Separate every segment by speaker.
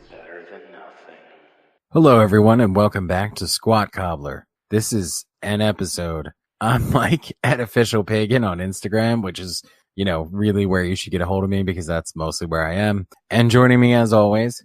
Speaker 1: better than nothing.
Speaker 2: Hello, everyone, and welcome back to Squat Cobbler. This is an episode. I'm Mike at Official Pagan on Instagram, which is, really where you should get a hold of me because that's mostly where I am. And joining me, as always.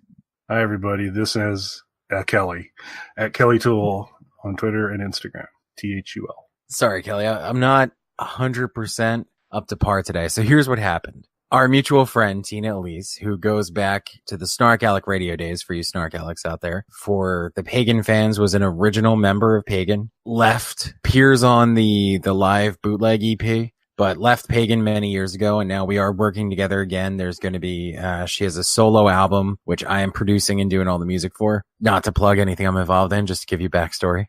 Speaker 3: Hi, everybody. This is Kelly at Kelly Tool on Twitter and Instagram. THUL.
Speaker 2: Sorry, Kelly. I'm not 100% up to par today. So here's what happened. Our mutual friend, Tina Elise, who goes back to the Snark Alec radio days for you Snark Alecs out there, for the Pagan fans, was an original member of Pagan, appears on the live bootleg EP, but left Pagan many years ago, and now we are working together again. There's going to be, she has a solo album, which I am producing and doing all the music for. Not to plug anything I'm involved in, just to give you backstory.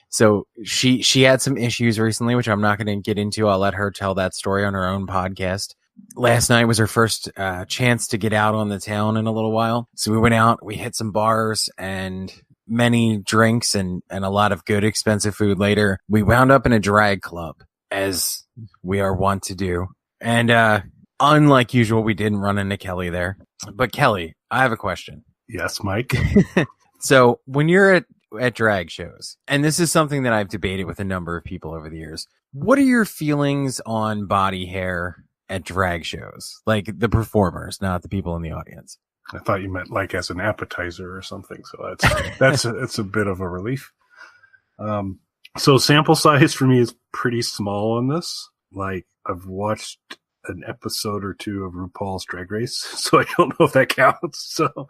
Speaker 2: So she had some issues recently, which I'm not going to get into. I'll let her tell that story on her own podcast. Last night was her first chance to get out on the town in a little while. So we went out, we hit some bars and many drinks and a lot of good expensive food later. We wound up in a drag club, as we are wont to do. And unlike usual, we didn't run into Kelly there. But Kelly, I have a question.
Speaker 3: Yes, Mike.
Speaker 2: So when you're at drag shows, and this is something that I've debated with a number of people over the years, what are your feelings on body hair at drag shows? Like the performers, not the people in the audience.
Speaker 3: I thought you meant like as an appetizer or something. So that's a bit of a relief. So sample size for me is pretty small on this. Like I've watched an episode or two of RuPaul's Drag Race, so I don't know if that counts. So,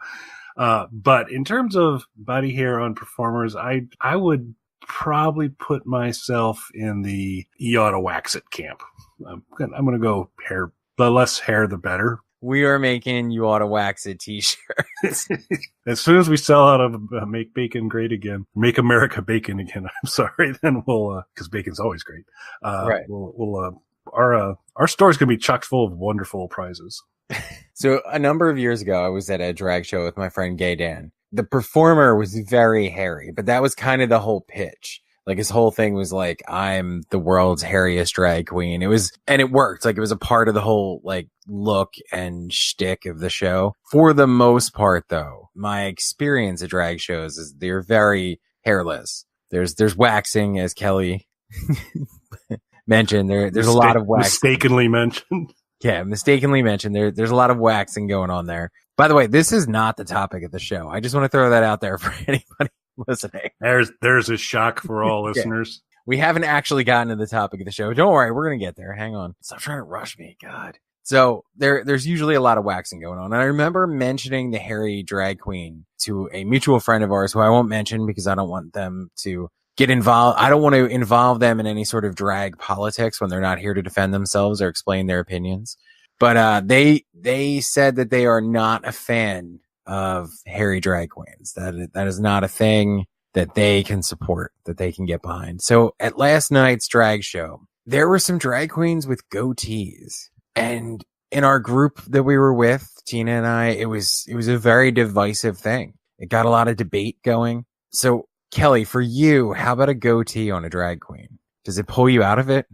Speaker 3: but in terms of body hair on performers, I would probably put myself in the you ought to wax it camp. I'm going to go hair, the less hair, the better.
Speaker 2: We are making you ought to wax it t-shirts.
Speaker 3: As soon as we sell out of Make Bacon Great Again, Make America Bacon Again, I'm sorry, then we'll, cause bacon's always great.
Speaker 2: Right.
Speaker 3: Our store's going to be chock full of wonderful prizes.
Speaker 2: So a number of years ago, I was at a drag show with my friend Gay Dan. The performer was very hairy, but that was kind of the whole pitch. Like his whole thing was like, I'm the world's hairiest drag queen. And it worked. Like it was a part of the whole like look and shtick of the show. For the most part though, my experience at drag shows is they're very hairless. There's waxing, as Kelly mentioned. There's a lot of waxing.
Speaker 3: Mistakenly mentioned.
Speaker 2: Yeah, mistakenly mentioned. There's a lot of waxing going on there. By the way, this is not the topic of the show. I just want to throw that out there for anybody listening.
Speaker 3: There's a shock for all listeners.
Speaker 2: We haven't actually gotten to the topic of the show. Don't worry, we're going to get there. Hang on. Stop trying to rush me. God. So there's usually a lot of waxing going on. And I remember mentioning the hairy drag queen to a mutual friend of ours who I won't mention because I don't want them to get involved. I don't want to involve them in any sort of drag politics when they're not here to defend themselves or explain their opinions. But they said that they are not a fan of hairy drag queens. That is not a thing that they can support, that they can get behind. So at last night's drag show, there were some drag queens with goatees. And in our group that we were with, Tina and I, it was a very divisive thing. It got a lot of debate going. So Kelly, for you, how about a goatee on a drag queen? Does it pull you out of it?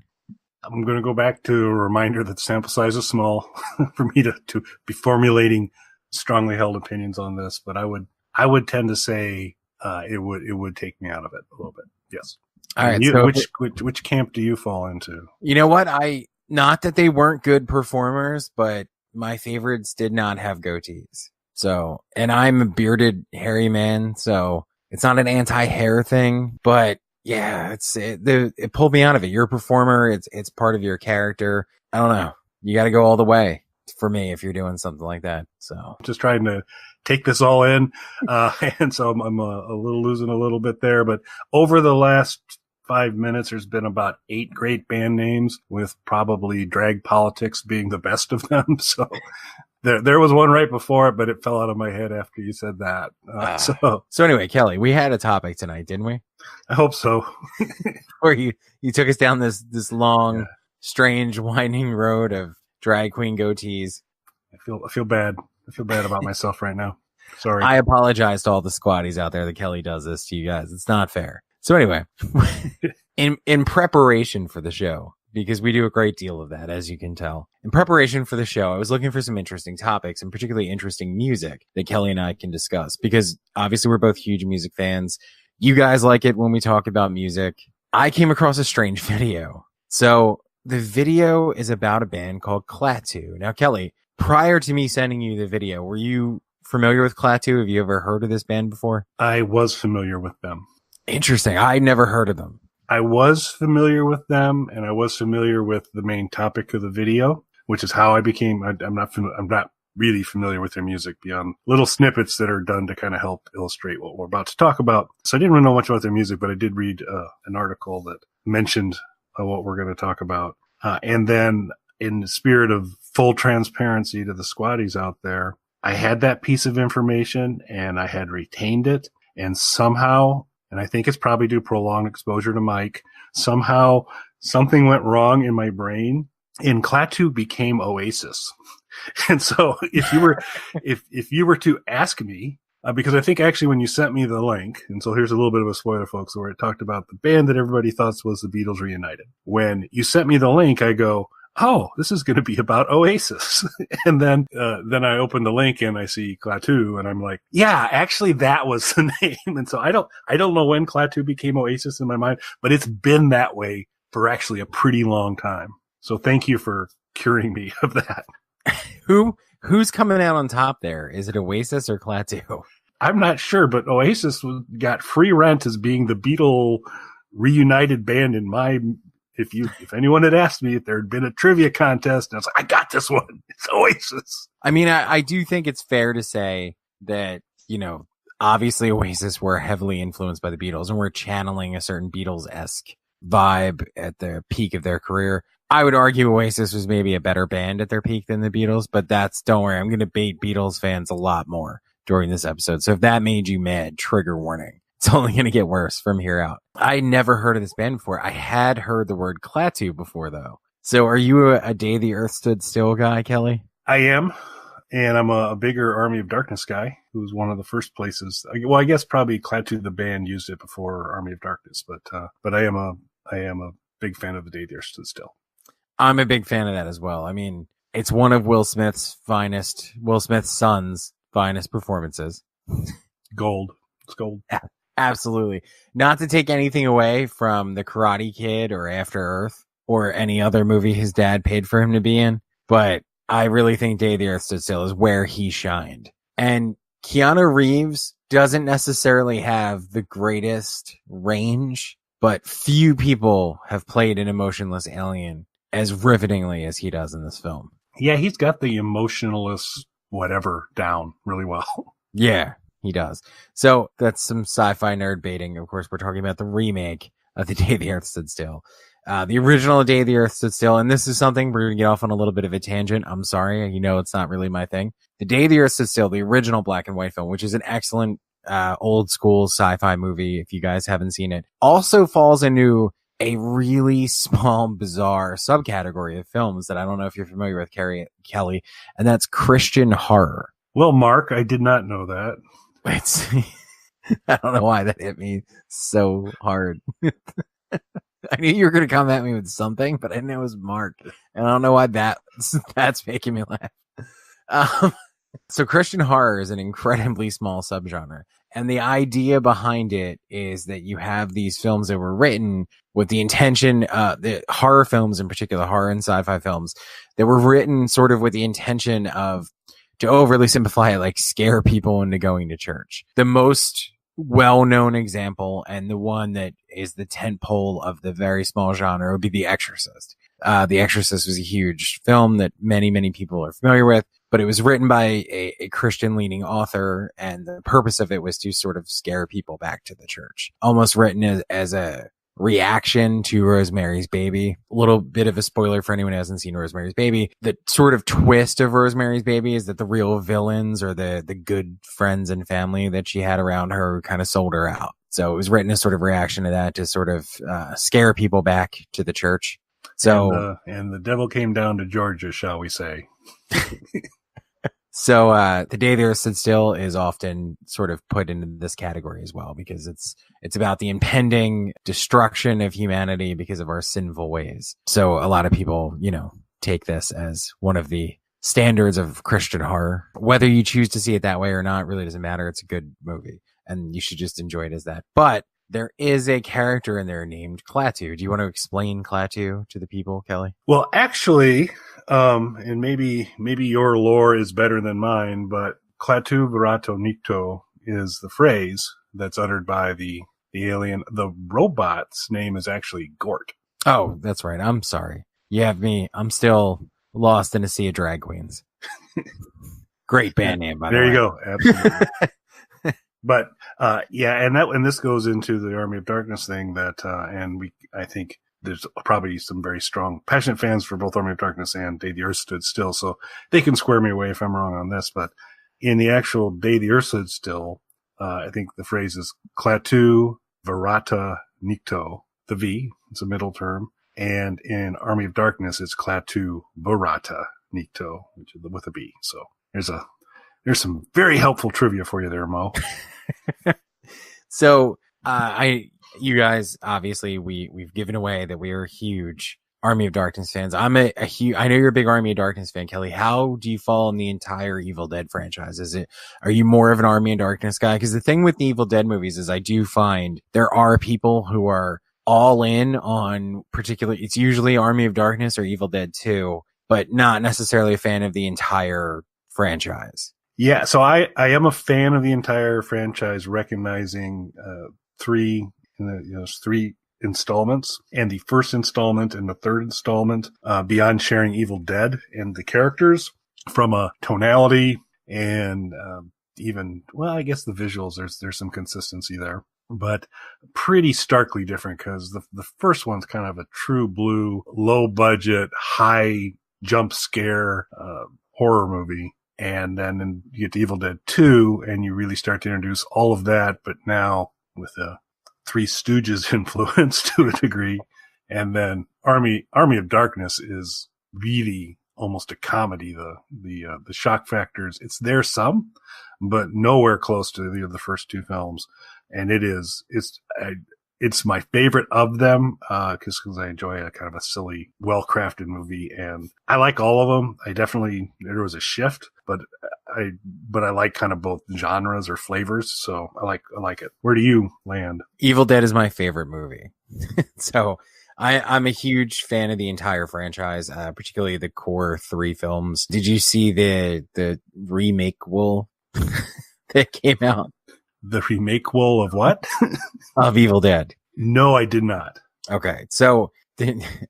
Speaker 3: I'm going to go back to a reminder that sample size is small for me to be formulating strongly held opinions on this, but I would tend to say it would take me out of it a little bit. Yes.
Speaker 2: All right.
Speaker 3: So which camp do you fall into?
Speaker 2: You know what? Not that they weren't good performers, but my favorites did not have goatees. So, and I'm a bearded, hairy man, so it's not an anti-hair thing, but yeah, it pulled me out of it. You're a performer. It's part of your character. I don't know. You got to go all the way for me if you're doing something like that. So
Speaker 3: just trying to take this all in. And so I'm a little losing a little bit there, but over the last 5 minutes, there's been about 8 great band names, with probably drag politics being the best of them. So there was one right before it, but it fell out of my head after you said that.
Speaker 2: So anyway, Kelly, we had a topic tonight, didn't we?
Speaker 3: I hope so.
Speaker 2: Or you took us down this long, strange, winding road of drag queen goatees.
Speaker 3: I feel bad. I feel bad about myself right now. Sorry.
Speaker 2: I apologize to all the squatties out there that Kelly does this to you guys. It's not fair. So anyway, in preparation for the show, because we do a great deal of that, as you can tell. In preparation for the show, I was looking for some interesting topics and particularly interesting music that Kelly and I can discuss, because obviously we're both huge music fans. You guys like it when we talk about music. I came across a strange video. So the video is about a band called Klaatu. Now, Kelly, prior to me sending you the video, were you familiar with Klaatu? Have you ever heard of this band before?
Speaker 3: I was familiar with them.
Speaker 2: Interesting. I never heard of them.
Speaker 3: I was familiar with them, and I was familiar with the main topic of the video, which is how I became. I'm not really familiar with their music beyond little snippets that are done to kind of help illustrate what we're about to talk about. So I didn't really know much about their music, but I did read an article that mentioned what we're going to talk about. And then, in the spirit of full transparency to the squatties out there, I had that piece of information and I had retained it, and somehow, and I think it's probably due prolonged exposure to Mike, somehow something went wrong in my brain and Klaatu became Oasis. And so if you were to ask me, because I think actually when you sent me the link, and so here's a little bit of a spoiler, folks, where it talked about the band that everybody thought was the Beatles reunited. When you sent me the link, I go, oh, this is going to be about Oasis. And then I open the link and I see Klaatu and I'm like, yeah, actually that was the name. And so I don't know when Klaatu became Oasis in my mind, but it's been that way for actually a pretty long time. So thank you for curing me of that.
Speaker 2: Who's coming out on top there? Is it Oasis or Klaatu?
Speaker 3: I'm not sure, but Oasis got free rent as being the Beatle reunited band in my. If anyone had asked me if there had been a trivia contest, and I was like, I got this one. It's Oasis.
Speaker 2: I mean, I do think it's fair to say that, obviously Oasis were heavily influenced by the Beatles and were channeling a certain Beatles-esque vibe at the peak of their career. I would argue Oasis was maybe a better band at their peak than the Beatles, but don't worry, I'm going to bait Beatles fans a lot more during this episode. So if that made you mad, trigger warning. It's only going to get worse from here out. I never heard of this band before. I had heard the word Klaatu before, though. So are you a Day the Earth Stood Still guy, Kelly? I
Speaker 3: am. And I'm a bigger Army of Darkness guy, who was one of the first places. Well, I guess probably Klaatu, the band, used it before Army of Darkness. But I am a big fan of the Day the Earth Stood Still.
Speaker 2: I'm a big fan of that as well. I mean, it's one of Will Smith's son's finest performances.
Speaker 3: Gold. It's gold.
Speaker 2: Yeah. Absolutely. Not to take anything away from The Karate Kid or After Earth or any other movie his dad paid for him to be in, but I really think Day the Earth Stood Still is where he shined. And Keanu Reeves doesn't necessarily have the greatest range, but few people have played an emotionless alien as rivetingly as he does in this film.
Speaker 3: Yeah, he's got the emotionless whatever down really well.
Speaker 2: Yeah. He does. So that's some sci-fi nerd baiting. Of course, we're talking about the remake of The Day the Earth Stood Still. The original Day the Earth Stood Still, and this is something we're going to get off on a little bit of a tangent. I'm sorry. It's not really my thing. The Day the Earth Stood Still, the original black and white film, which is an excellent old school sci-fi movie, if you guys haven't seen it, also falls into a really small, bizarre subcategory of films that I don't know if you're familiar with, Kelly, and that's Christian horror.
Speaker 3: Well, Mark, I did not know that.
Speaker 2: I don't know why that hit me so hard. I knew you were going to come at me with something, but I didn't know it was Mark. And I don't know why that's making me laugh. So Christian horror is an incredibly small subgenre. And the idea behind it is that you have these films that were written with the intention, the horror films in particular, horror and sci-fi films that were written sort of with the intention of, to overly simplify it, like scare people into going to church. The most well-known example, and the one that is the tentpole of the very small genre, would be The Exorcist. The Exorcist was a huge film that many, many people are familiar with, but it was written by a Christian-leaning author, and the purpose of it was to sort of scare people back to the church. Almost written as a reaction to Rosemary's Baby. A little bit of a spoiler for anyone who hasn't seen Rosemary's Baby. The sort of twist of Rosemary's Baby is that the real villains are the good friends and family that she had around her who kind of sold her out. So it was written as sort of reaction to that, to sort of scare people back to the church. So
Speaker 3: and the devil came down to Georgia, shall we say.
Speaker 2: So The Day the Earth Stood Still is often sort of put into this category as well, because it's about the impending destruction of humanity because of our sinful ways. So a lot of people, take this as one of the standards of Christian horror. Whether you choose to see it that way or not really doesn't matter. It's a good movie, and you should just enjoy it as that. But there is a character in there named Klaatu. Do you want to explain Klaatu to the people, Kelly?
Speaker 3: Well, actually, and maybe your lore is better than mine, but Klaatu Barato Nikto is the phrase that's uttered by the alien. The robot's name is actually Gort.
Speaker 2: Oh, that's right. I'm sorry. You have me. I'm still lost in a sea of drag queens. Great band name, by the way.
Speaker 3: There you go. Absolutely. But and this goes into the Army of Darkness thing that I think there's probably some very strong, passionate fans for both Army of Darkness and Day the Earth Stood Still, so they can square me away if I'm wrong on this. But in the actual Day the Earth Stood Still, I think the phrase is Klaatu Varata Nikto. The V, it's a middle term, and in Army of Darkness, it's Klaatu Barata Nikto, which is with a B. So there's some very helpful trivia for you there, Mo.
Speaker 2: So, you guys, obviously we've given away that we are huge Army of Darkness fans. I know you're a big Army of Darkness fan, Kelly. How do you fall in the entire Evil Dead franchise? Are you more of an Army of Darkness guy? Because the thing with the Evil Dead movies is I do find there are people who are all in on it's usually Army of Darkness or Evil Dead 2, but not necessarily a fan of the entire franchise.
Speaker 3: Yeah, so I am a fan of the entire franchise, recognizing three installments, and the first installment and the third installment, beyond sharing Evil Dead and the characters from a tonality and I guess the visuals, there's some consistency there, but pretty starkly different, because the first one's kind of a true blue, low budget, high jump scare horror movie. And then you get to Evil Dead 2, and you really start to introduce all of that, but now with a Three Stooges influence to a degree. And then Army of Darkness is really almost a comedy. The shock factors, it's there some, but nowhere close to the first two films. And it's my favorite of them, because I enjoy a kind of a silly, well-crafted movie, and I like all of them. There was a shift, but I like kind of both genres or flavors, so I like it. Where do you land?
Speaker 2: Evil Dead is my favorite movie. So I'm a huge fan of the entire franchise, particularly the core three films. Did you see the remake wool that came out?
Speaker 3: The remake wool of what?
Speaker 2: Of Evil Dead.
Speaker 3: No, I did not.
Speaker 2: Okay. So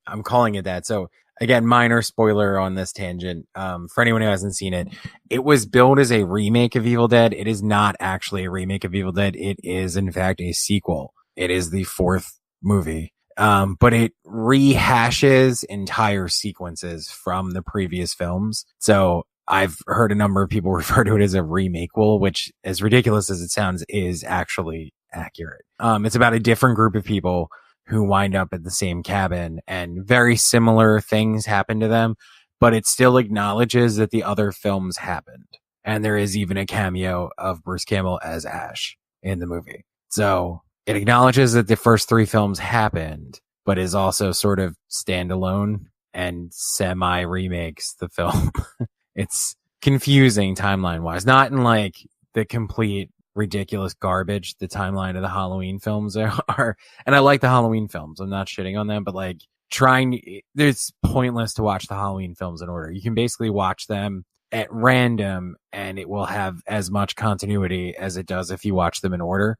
Speaker 2: I'm calling it that. So again, minor spoiler on this tangent. For anyone who hasn't seen it, it was billed as a remake of Evil Dead. It is not actually a remake of Evil Dead. It is in fact a sequel. It is the fourth movie. But it rehashes entire sequences from the previous films. So I've heard a number of people refer to it as a remake-quel, which, as ridiculous as it sounds, is actually accurate. It's about a different group of people who wind up at the same cabin, and very similar things happen to them, but it still acknowledges that the other films happened. And there is even a cameo of Bruce Campbell as Ash in the movie. So it acknowledges that the first three films happened, but is also sort of standalone and semi-remakes the film. It's confusing timeline wise, not in like the complete ridiculous garbage the timeline of the Halloween films are. And I like the Halloween films. I'm not shitting on them, but like it's pointless to watch the Halloween films in order. You can basically watch them at random and it will have as much continuity as it does if you watch them in order.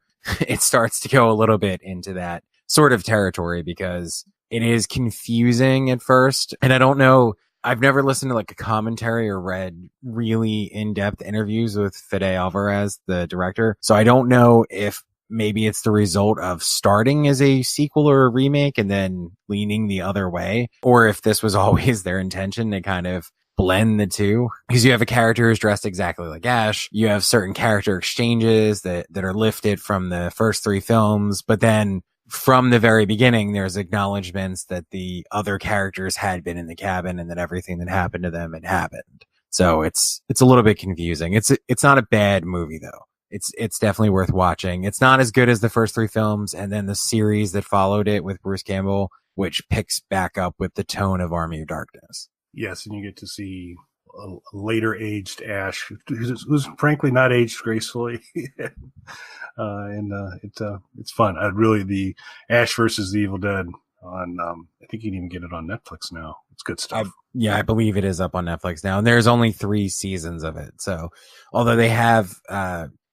Speaker 2: It starts to go a little bit into that sort of territory because it is confusing at first. And I don't know, I've never listened to like a commentary or read really in-depth interviews with Fede Alvarez, the director. So I don't know if maybe it's the result of starting as a sequel or a remake and then leaning the other way, or if this was always their intention to kind of blend the two, because you have a character who's dressed exactly like Ash. You have certain character exchanges that are lifted from the first three films, but then from the very beginning, there's acknowledgments that the other characters had been in the cabin and that everything that happened to them had happened. So it's a little bit confusing. It's not a bad movie though. It's definitely worth watching. It's not as good as the first 3 films, and then the series that followed it with Bruce Campbell, which picks back up with the tone of Army of Darkness.
Speaker 3: Yes, and you get to see a later aged Ash, who's frankly not aged gracefully, and it's fun. The Ash versus the Evil Dead on I think you can even get it on Netflix now. It's good stuff.
Speaker 2: I believe it is up on Netflix now, and there's only 3 seasons of it. So although they have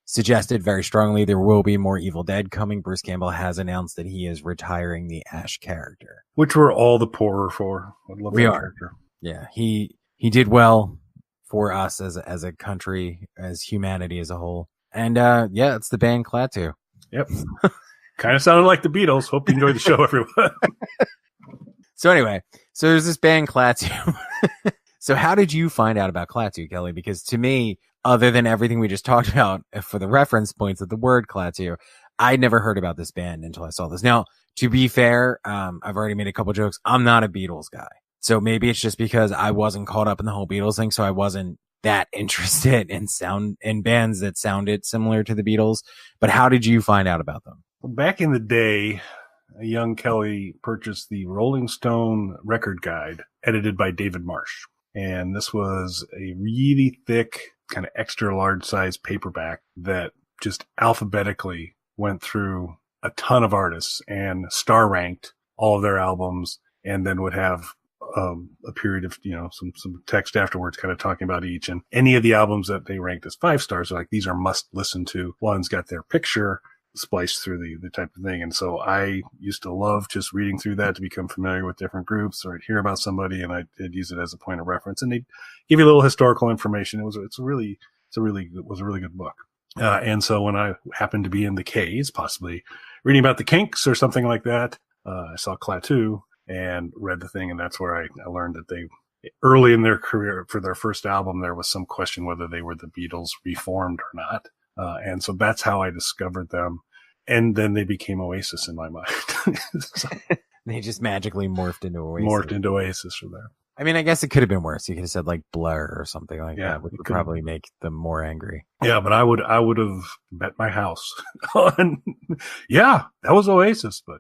Speaker 2: suggested very strongly there will be more Evil Dead coming, Bruce Campbell has announced that he is retiring the Ash character,
Speaker 3: which we're all the poorer for. I love that character.
Speaker 2: Yeah, he did well for us as a country, as humanity as a whole. And yeah, it's the band Klaatu.
Speaker 3: Yep. Kind of sounded like the Beatles. Hope you enjoyed the show, everyone.
Speaker 2: So anyway, so there's this band Klaatu. So how did you find out about Klaatu, Kelly? Because to me, other than everything we just talked about for the reference points of the word Klaatu, I'd never heard about this band until I saw this. Now, to be fair, I've already made a couple jokes. I'm not a Beatles guy. So maybe it's just because I wasn't caught up in the whole Beatles thing. So I wasn't that interested in bands that sounded similar to the Beatles. But how did you find out about them?
Speaker 3: Well, back in the day, a young Kelly purchased the Rolling Stone record guide edited by David Marsh. And this was a really thick, kind of extra large size paperback that just alphabetically went through a ton of artists and star ranked all of their albums, and then would have a period of, some text afterwards kind of talking about each, and any of the albums that they ranked as 5 stars are like, these are must listen to ones, got their picture spliced through the type of thing. And so I used to love just reading through that to become familiar with different groups, or I'd hear about somebody and I'd use it as a point of reference, and they'd give you a little historical information. It was a really good book. And so when I happened to be in the K's, possibly reading about the Kinks or something like that, I saw Klaatu and read the thing. And that's where I learned that they, early in their career, for their first album, there was some question whether they were the Beatles reformed or not. And so that's how I discovered them. And then they became Oasis in my mind. So,
Speaker 2: they just magically morphed into
Speaker 3: Oasis from there.
Speaker 2: I mean, I guess it could have been worse. You could have said like Blur or something like that, which would probably make them more angry.
Speaker 3: Yeah, but I would have bet my house on, yeah, that was Oasis, but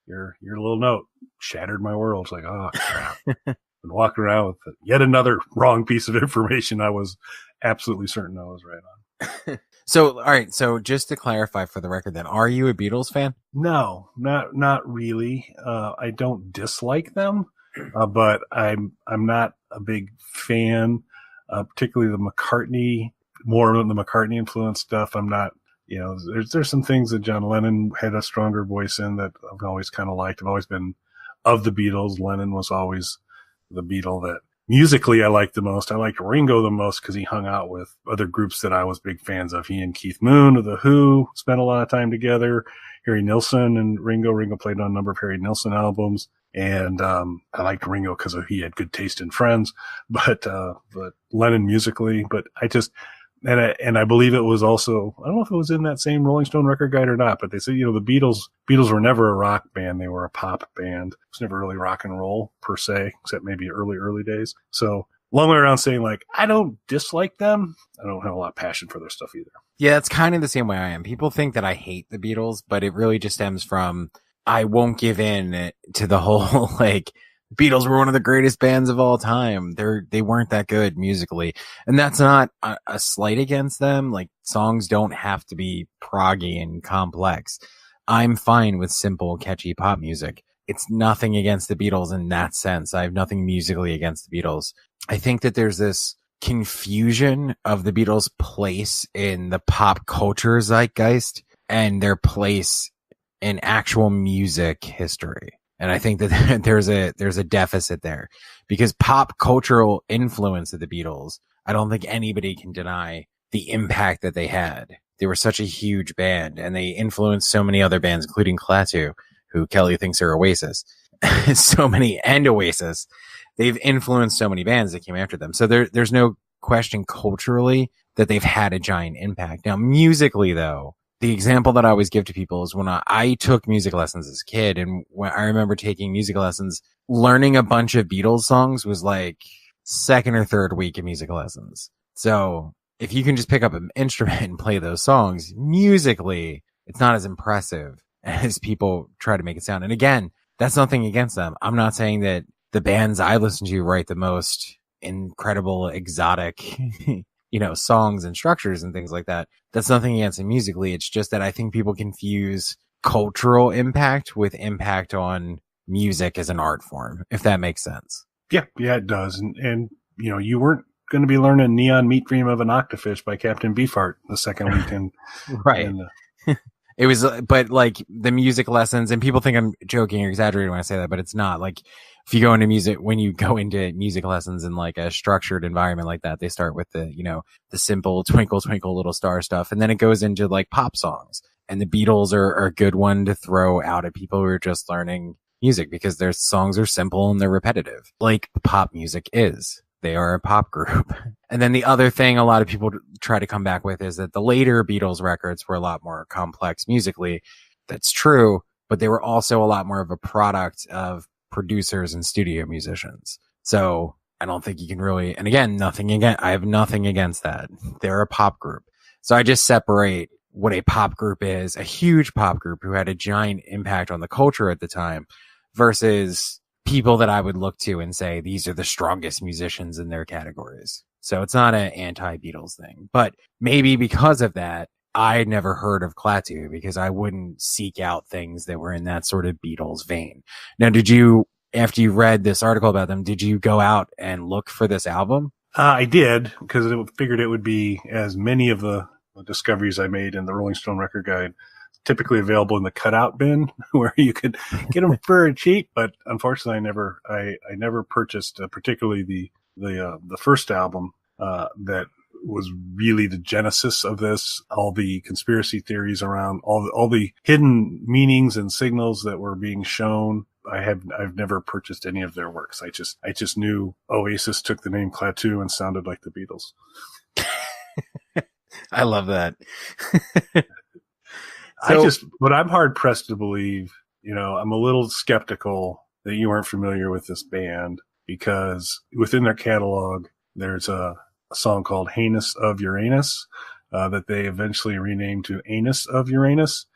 Speaker 3: your little note shattered my world. It's like, oh crap. Been walking around with yet another wrong piece of information I was absolutely certain I was right on.
Speaker 2: So, all right. So just to clarify for the record then, are you a Beatles fan?
Speaker 3: No, not really. I don't dislike them, but I'm not a big fan, particularly the McCartney, more of the McCartney influenced stuff. I'm not, there's some things that John Lennon had a stronger voice in that I've always kind of liked. I've always been of the Beatles. Lennon was always the Beatle that musically I liked the most. I liked Ringo the most because he hung out with other groups that I was big fans of. He and Keith Moon of The Who spent a lot of time together. Harry Nilsson and Ringo played on a number of Harry Nilsson albums. And I liked Ringo because he had good taste in Friends, but Lennon musically, but I just, and I believe it was also, I don't know if it was in that same Rolling Stone record guide or not, but they said, the Beatles were never a rock band. They were a pop band. It was never really rock and roll per se, except maybe early days. So long way around saying like, I don't dislike them. I don't have a lot of passion for their stuff either.
Speaker 2: Yeah, it's kind of the same way I am. People think that I hate the Beatles, but it really just stems from, I won't give in to the whole, like, Beatles were one of the greatest bands of all time. They weren't that good musically. And that's not a slight against them. Like, songs don't have to be proggy and complex. I'm fine with simple, catchy pop music. It's nothing against the Beatles in that sense. I have nothing musically against the Beatles. I think that there's this confusion of the Beatles' place in the pop culture zeitgeist and their place in actual music history. And I think that there's a deficit there because pop cultural influence of the Beatles, I don't think anybody can deny the impact that they had. They were such a huge band and they influenced so many other bands, including Klaatu, who Kelly thinks are Oasis. And Oasis. They've influenced so many bands that came after them. So there's no question culturally that they've had a giant impact. Now, musically though, the example that I always give to people is when I took music lessons as a kid, and when I remember taking music lessons, learning a bunch of Beatles songs was like second or third week of music lessons. So if you can just pick up an instrument and play those songs musically, it's not as impressive as people try to make it sound. And again, that's nothing against them. I'm not saying that the bands I listen to write the most incredible, exotic, songs and structures and things like that. That's nothing against them musically. It's just that I think people confuse cultural impact with impact on music as an art form, if that makes sense.
Speaker 3: Yeah, it does. And you weren't going to be learning Neon Meat Dream of an Octofish by Captain Beefheart the second weekend.
Speaker 2: Right. It was, but like the music lessons, and people think I'm joking or exaggerating when I say that, but it's not. Like if you go into music, when you go into music lessons in like a structured environment like that, they start with the simple Twinkle Twinkle Little Star stuff. And then it goes into like pop songs, and the Beatles are a good one to throw out at people who are just learning music because their songs are simple and they're repetitive, like pop music is. They are a pop group. And then the other thing a lot of people try to come back with is that the later Beatles records were a lot more complex musically. That's true, but they were also a lot more of a product of producers and studio musicians. So I don't think you can really, and again, I have nothing against that. They're a pop group. So I just separate what a pop group is, a huge pop group who had a giant impact on the culture at the time, versus people that I would look to and say, these are the strongest musicians in their categories. So it's not an anti-Beatles thing, but maybe because of that, I never heard of Klaatu because I wouldn't seek out things that were in that sort of Beatles vein. Now, after you read this article about them, did you go out and look for this album?
Speaker 3: I did, because I figured it would be, as many of the discoveries I made in the Rolling Stone Record Guide, typically available in the cutout bin where you could get them for cheap. But unfortunately, I never purchased particularly the first album that was really the genesis of this. All the conspiracy theories around all the hidden meanings and signals that were being shown. I've never purchased any of their works. I just knew Oasis took the name Klaatu and sounded like the Beatles.
Speaker 2: I love that.
Speaker 3: But I'm hard pressed to believe, I'm a little skeptical that you weren't familiar with this band, because within their catalog, there's a song called Heinous of Uranus, that they eventually renamed to Anus of Uranus.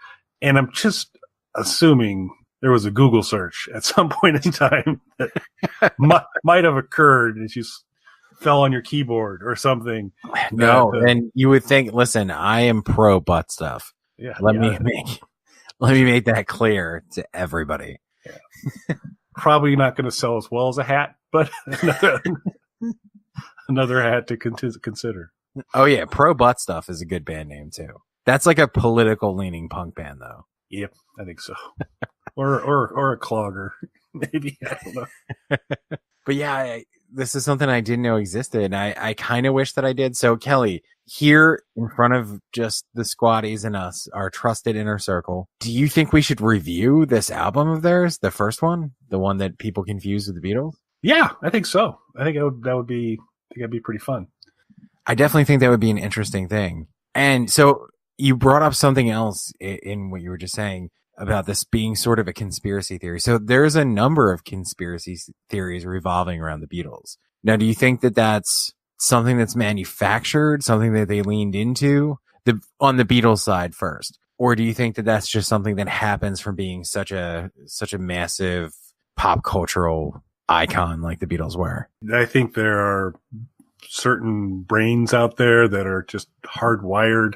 Speaker 3: And I'm just assuming there was a Google search at some point in time that might have occurred and you fell on your keyboard or something.
Speaker 2: No. And you would think, listen, I am pro butt stuff.
Speaker 3: Yeah,
Speaker 2: let me make that clear to everybody.
Speaker 3: Yeah. Probably not going to sell as well as a hat, but another hat to consider.
Speaker 2: Oh yeah, Pro Butt Stuff is a good band name too. That's like a political leaning punk band though.
Speaker 3: Yep, I think so. or a clogger, maybe. I don't know.
Speaker 2: But yeah, this is something I didn't know existed, and I kind of wish that I did. So Kelly, here in front of just the squatties and us, our trusted inner circle, do you think we should review this album of theirs, the first one, the one that people confuse with the Beatles?
Speaker 3: Yeah, I think so. I think that'd be pretty fun.
Speaker 2: I definitely think that would be an interesting thing. And so you brought up something else in what you were just saying about this being sort of a conspiracy theory. So there's a number of conspiracy theories revolving around the Beatles. Now, do you think that that's something that's manufactured, something that they leaned into on the Beatles side first? Or do you think that that's just something that happens from being such a massive pop cultural icon like the Beatles were?
Speaker 3: I think there are certain brains out there that are just hardwired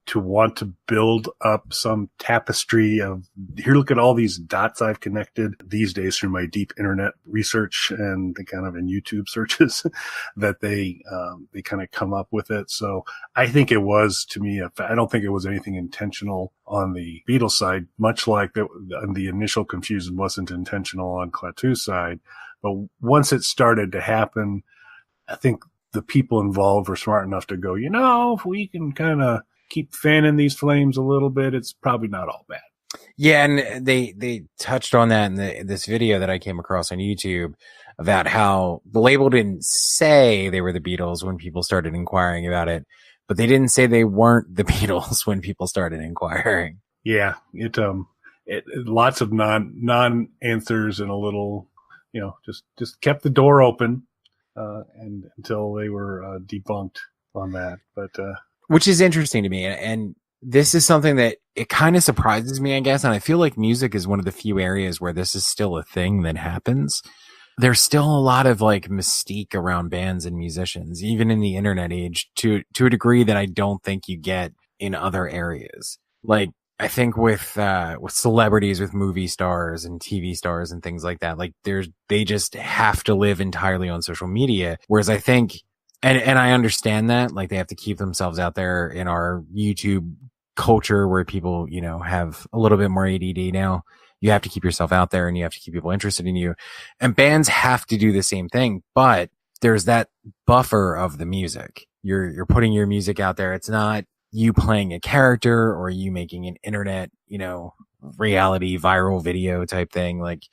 Speaker 3: to want to build up some tapestry of, here, look at all these dots I've connected these days through my deep internet research and the kind of in YouTube searches that they kind of come up with it. So I think it was, to me, I don't think it was anything intentional on the Beatles side, much like the initial confusion wasn't intentional on Klaatu's side. But once it started to happen, I think the people involved were smart enough to go, if we can kind of keep fanning these flames a little bit, it's probably not all bad.
Speaker 2: Yeah, and they touched on that in this video that I came across on YouTube about how the label didn't say they were the Beatles when people started inquiring about it, but they didn't say they weren't the Beatles when people started inquiring.
Speaker 3: Yeah, it lots of non answers and a little, just kept the door open. and until they were debunked on that. But
Speaker 2: which is interesting to me, and this is something that it kind of surprises me, I guess. And I feel like music is one of the few areas where this is still a thing that happens. There's still a lot of like mystique around bands and musicians, even in the internet age, to a degree that I don't think you get in other areas. Like, I think with celebrities, with movie stars and TV stars and things like that, like they just have to live entirely on social media. Whereas I think, and I understand that, like, they have to keep themselves out there in our YouTube culture where people, you know, have a little bit more ADD now. You have to keep yourself out there and you have to keep people interested in you. And bands have to do the same thing, but there's that buffer of the music. You're putting your music out there. It's not you playing a character or you making an internet, you know, reality viral video type thing. Like,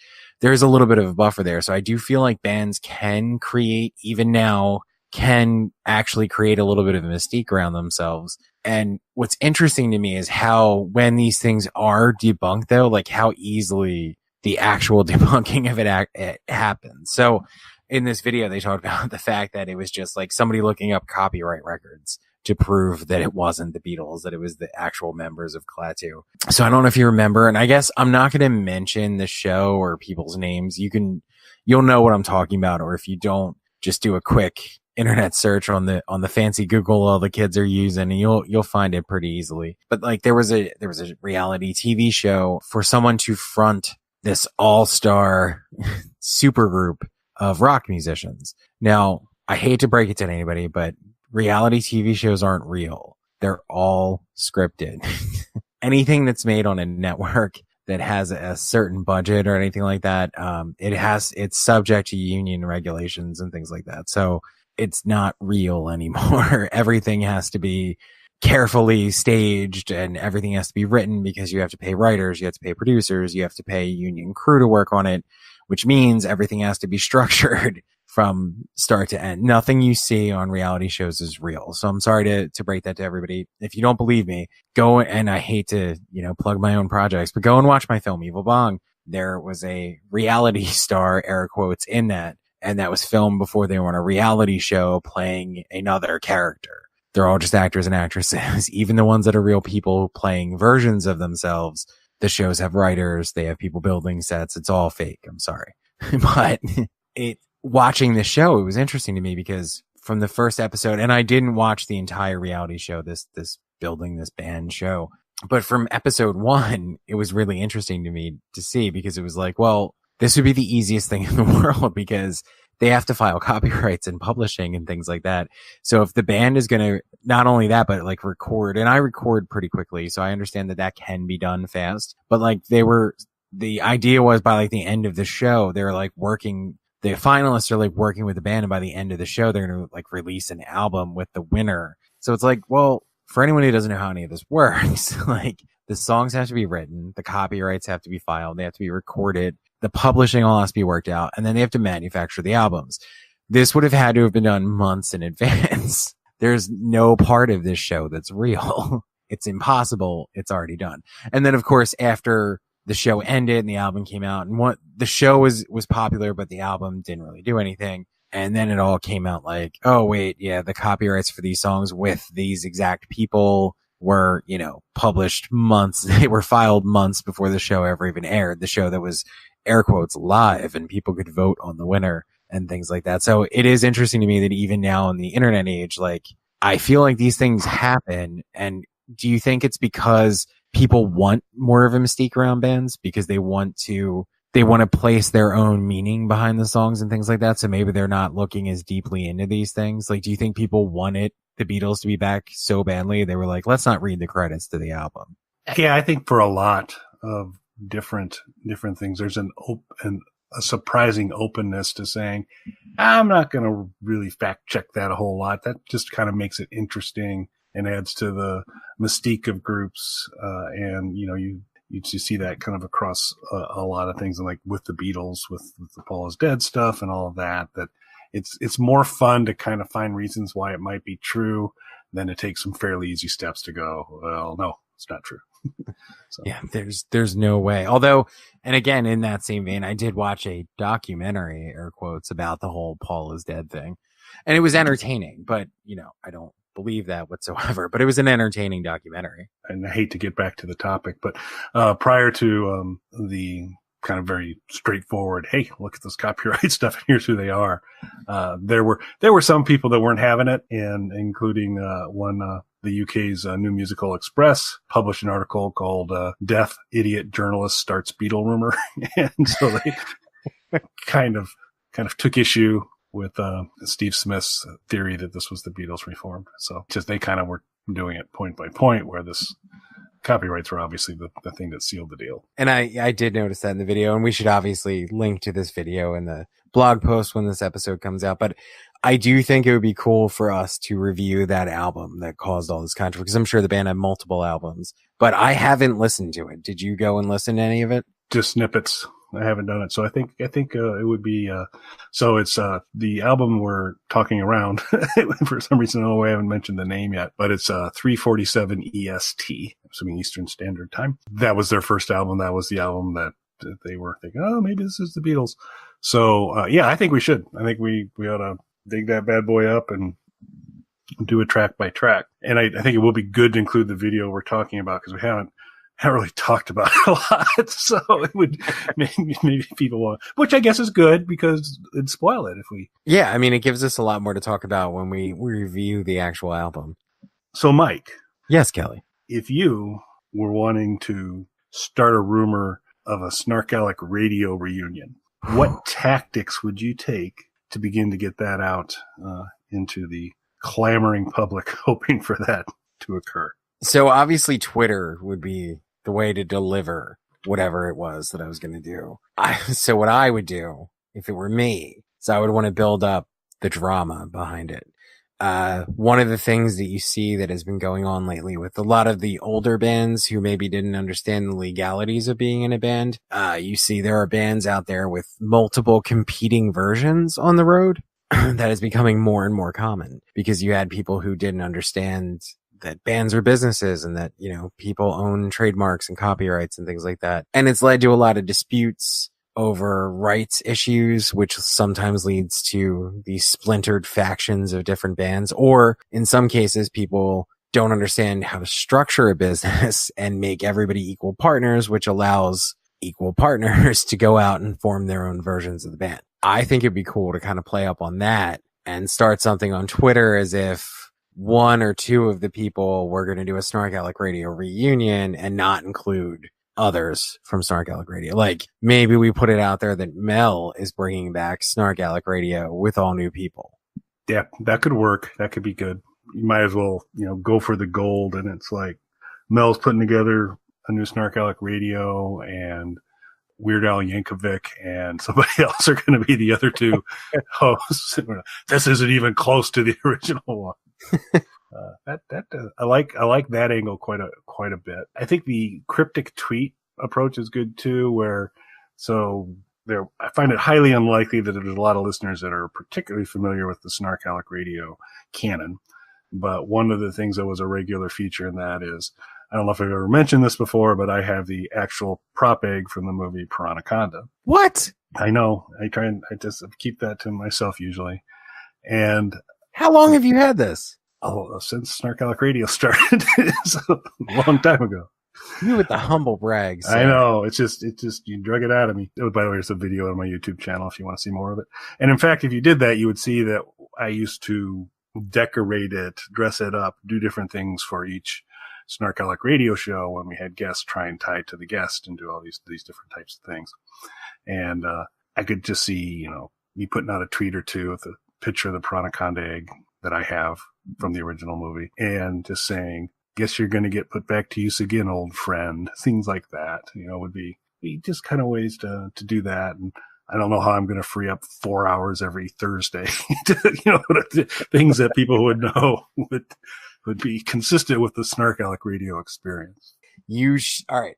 Speaker 2: there's a little bit of a buffer there. So I do feel like bands can create, even now, can actually create a little bit of a mystique around themselves. And what's interesting to me is how, when these things are debunked, though, like how easily the actual debunking of it happens. So in this video, they talked about the fact that it was just like somebody looking up copyright records to prove that it wasn't the Beatles, that it was the actual members of Klaatu. So I don't know if you remember, and I guess I'm not going to mention the show or people's names. You'll know what I'm talking about, or if you don't, just do a quick internet search on the fancy Google all the kids are using, and you'll find it pretty easily. But like, there was a reality TV show for someone to front this all-star supergroup of rock musicians. Now, I hate to break it to anybody, but reality TV shows aren't real. They're all scripted. Anything that's made on a network that has a certain budget or anything like that, it's subject to union regulations and things like that. So it's not real anymore. Everything has to be carefully staged and everything has to be written, because you have to pay writers, you have to pay producers, you have to pay union crew to work on it, which means everything has to be structured from start to end. Nothing you see on reality shows is real. So I'm sorry to break that to everybody. If you don't believe me, go, and I hate to, you know, plug my own projects, but go and watch my film, Evil Bong. There was a reality star, air quotes, in that, and that was filmed before they were on a reality show playing another character. They're all just actors and actresses. Even the ones that are real people playing versions of themselves, the shows have writers, they have people building sets. It's all fake. I'm sorry. But watching the show, it was interesting to me because from the first episode, and I didn't watch the entire reality show, this building this band show, but from episode 1, it was really interesting to me to see, because it was like, well, this would be the easiest thing in the world, because they have to file copyrights and publishing and things like that. So if the band is going to, not only that, but like record, and I record pretty quickly, so I understand that can be done fast, but like the idea was by like the end of the show, they're like working, the finalists are like working with the band, and by the end of the show, they're going to like release an album with the winner. So it's like, well, for anyone who doesn't know how any of this works, like, the songs have to be written, the copyrights have to be filed, they have to be recorded, the publishing all has to be worked out, and then they have to manufacture the albums. This would have had to have been done months in advance. There's no part of this show that's real. It's impossible. It's already done. And then, of course, after the show ended and the album came out, and the show was popular, but the album didn't really do anything. And then it all came out like, oh, wait, yeah, the copyrights for these songs with these exact people were, you know, published months. They were filed months before the show ever even aired. The show that was, air quotes, live, and people could vote on the winner and things like that. So it is interesting to me that even now in the internet age, like, I feel like these things happen. And do you think it's because people want more of a mystique around bands, because they want to place their own meaning behind the songs and things like that? So maybe they're not looking as deeply into these things. Like, do you think people wanted the Beatles to be back so badly they were like, let's not read the credits to the album?
Speaker 3: Yeah, I think for a lot of different things, there's a surprising openness to saying, I'm not going to really fact check that a whole lot. That just kind of makes it interesting and adds to the mystique of groups. And, you know, you see that kind of across a lot of things, and like with the Beatles, with the Paul is Dead stuff and all of that, that it's more fun to kind of find reasons why it might be true than to take some fairly easy steps to go, well, no, It's not true. So.
Speaker 2: Yeah, there's no way. Although, and again, in that same vein, I did watch a documentary, air quotes, about the whole Paul is dead thing. And it was entertaining, but, I don't believe that whatsoever. But it was an entertaining documentary.
Speaker 3: And I hate to get back to the topic, but prior to the kind of very straightforward, hey, look at this copyright stuff and here's who they are, there were some people that weren't having it, and including one, the UK's New Musical Express published an article called Deaf Idiot Journalist Starts Beatle Rumor. And so they kind of took issue with Steve Smith's theory that this was the Beatles reformed. So just they kind of were doing it point by point, where this copyrights were obviously the thing that sealed the deal.
Speaker 2: And I did notice that in the video, and we should obviously link to this video in the blog post when this episode comes out. But I do think it would be cool for us to review that album that caused all this controversy, because I'm sure the band had multiple albums, but I haven't listened to it. Did you go and listen to any of it?
Speaker 3: Just snippets. I haven't done it. So I think it would be, so it's, the album we're talking around. For some reason, I haven't mentioned the name yet, but it's, 347 EST, assuming Eastern Standard Time. That was their first album. That was the album that they were thinking, oh, maybe this is the Beatles. So, yeah, I think we should. I think we ought to dig that bad boy up and do it track by track. And I think it will be good to include the video we're talking about, because we haven't really talked about it a lot. So it would maybe people want, which I guess is good, because it'd spoil it if we.
Speaker 2: Yeah, I mean, it gives us a lot more to talk about when we review the actual album.
Speaker 3: So, Mike.
Speaker 2: Yes, Kelly.
Speaker 3: If you were wanting to start a rumor of a Snarkalic radio reunion, what tactics would you take to begin to get that out into the clamoring public, hoping for that to occur?
Speaker 2: So obviously Twitter would be the way to deliver whatever it was that I was going to do. So what I would do if it were me is I would want to build up the drama behind it. One of the things that you see that has been going on lately with a lot of the older bands who maybe didn't understand the legalities of being in a band, you see there are bands out there with multiple competing versions on the road. That is becoming more and more common, because you had people who didn't understand that bands are businesses and that, people own trademarks and copyrights and things like that. And it's led to a lot of disputes over rights issues, which sometimes leads to these splintered factions of different bands. Or in some cases, people don't understand how to structure a business and make everybody equal partners, which allows equal partners to go out and form their own versions of the band. I think it'd be cool to kind of play up on that and start something on Twitter as if one or two of the people were going to do a Snarkalic Radio reunion and not include others from Snarkalic Radio. Like, maybe we put it out there that Mel is bringing back Snarkalic Radio with all new people.
Speaker 3: Yeah, that could work. That could be good. You might as well, go for the gold. And it's like Mel's putting together a new Snarkalic Radio, and Weird Al Yankovic and somebody else are going to be the other two hosts. This isn't even close to the original one. I like that angle quite a bit. I think the cryptic tweet approach is good too, I find it highly unlikely that there's a lot of listeners that are particularly familiar with the Snarkalic Radio canon. But one of the things that was a regular feature in that is, I don't know if I've ever mentioned this before, but I have the actual prop egg from the movie Piranhaconda.
Speaker 2: What?
Speaker 3: I know. I just keep that to myself usually. And
Speaker 2: how long have you had this?
Speaker 3: Oh, since Snarkalic Radio started. It's a long time ago.
Speaker 2: You with the humble brags.
Speaker 3: I know. It's just, you drug it out of me. Oh, by the way, there's a video on my YouTube channel if you want to see more of it. And in fact, if you did that, you would see that I used to decorate it, dress it up, do different things for each Snarkalic Radio show when we had guests, try and tie to the guest and do all these different types of things. And I could just see, me putting out a tweet or two with a picture of the Piranhaconda egg that I have from the original movie, and just saying, guess you're going to get put back to use again, old friend. Things like that, would be just kind of ways to do that. And I don't know how I'm going to free up 4 hours every Thursday to, things that people would know would be consistent with the Snarkalic Radio experience.
Speaker 2: All right.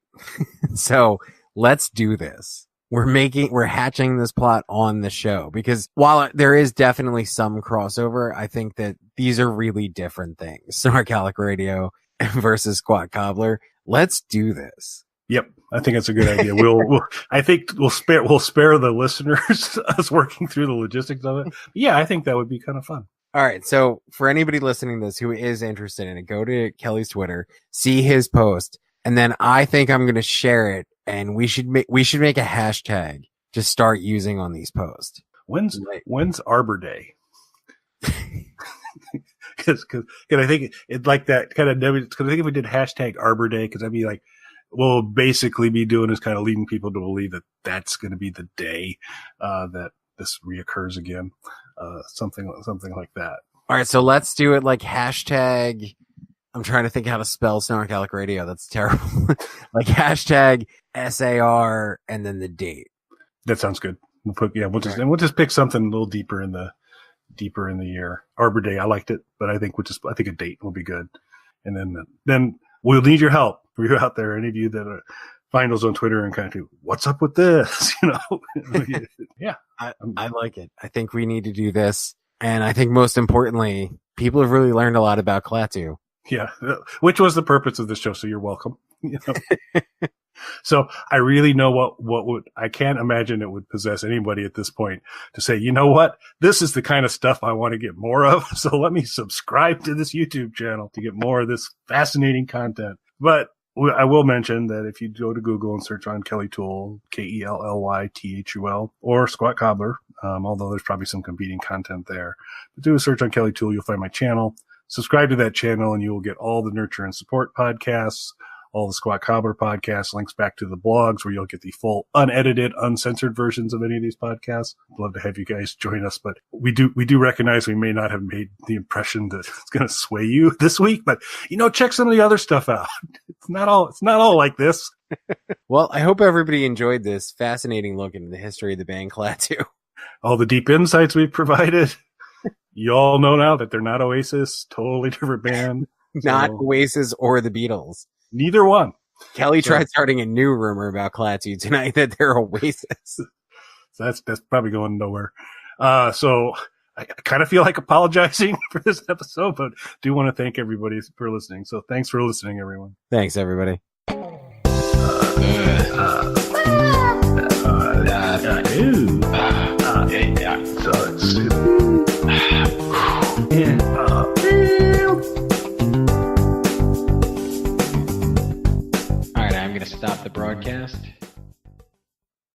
Speaker 2: So let's do this. We're hatching this plot on the show, because while there is definitely some crossover, I think that these are really different things. Snarkalic Radio versus Squat Cobbler. Let's do this.
Speaker 3: Yep, I think that's a good idea. I think we'll spare the listeners us working through the logistics of it. Yeah, I think that would be kind of fun.
Speaker 2: All right. So for anybody listening to this who is interested in it, go to Kelly's Twitter, see his post, and then I think I'm going to share it, and we should make a hashtag to start using on these posts.
Speaker 3: When's Arbor Day? Because I think it's like that kind of, because I think if we did hashtag Arbor Day, because I'd be like, we'll basically be doing is kind of leading people to believe that that's going to be the day that this reoccurs again, something like that.
Speaker 2: All right, so let's do it like hashtag. I'm trying to think how to spell Snark Alec Radio. That's terrible. Like hashtag SAR and then the date.
Speaker 3: That sounds good. We'll just pick something a little deeper in the year. Arbor Day, I liked it, but I think a date will be good, and then we'll need your help. For you out there, any of you that find us on Twitter and kind of do, what's up with this? Yeah.
Speaker 2: I like it. I think we need to do this. And I think most importantly, people have really learned a lot about Klaatu.
Speaker 3: Yeah. Which was the purpose of this show. So you're welcome. So I really know what I can't imagine it would possess anybody at this point to say, you know what? This is the kind of stuff I want to get more of. So let me subscribe to this YouTube channel to get more of this fascinating content. But I will mention that if you go to Google and search on Kelly Tool, KELLYTHUL, or Squat Cobbler, although there's probably some competing content there, but do a search on Kelly Tool, you'll find my channel. Subscribe to that channel and you will get all the Nurture and Support podcasts, all the Squat Cobbler podcasts, links back to the blogs where you'll get the full unedited, uncensored versions of any of these podcasts. I'd love to have you guys join us, but we do recognize we may not have made the impression that it's going to sway you this week, but check some of the other stuff out. It's not all like this.
Speaker 2: Well, I hope everybody enjoyed this fascinating look into the history of the band Klaatu.
Speaker 3: All the deep insights we've provided. You all know now that they're not Oasis, totally different band.
Speaker 2: Not Oasis or the Beatles.
Speaker 3: Neither one.
Speaker 2: Kelly tried starting a new rumor about Klaatu tonight that they're Oasis.
Speaker 3: So that's probably going nowhere. So I kind of feel like apologizing for this episode, but do want to thank everybody for listening. So thanks for listening, everyone.
Speaker 2: Thanks, everybody.
Speaker 3: Ew.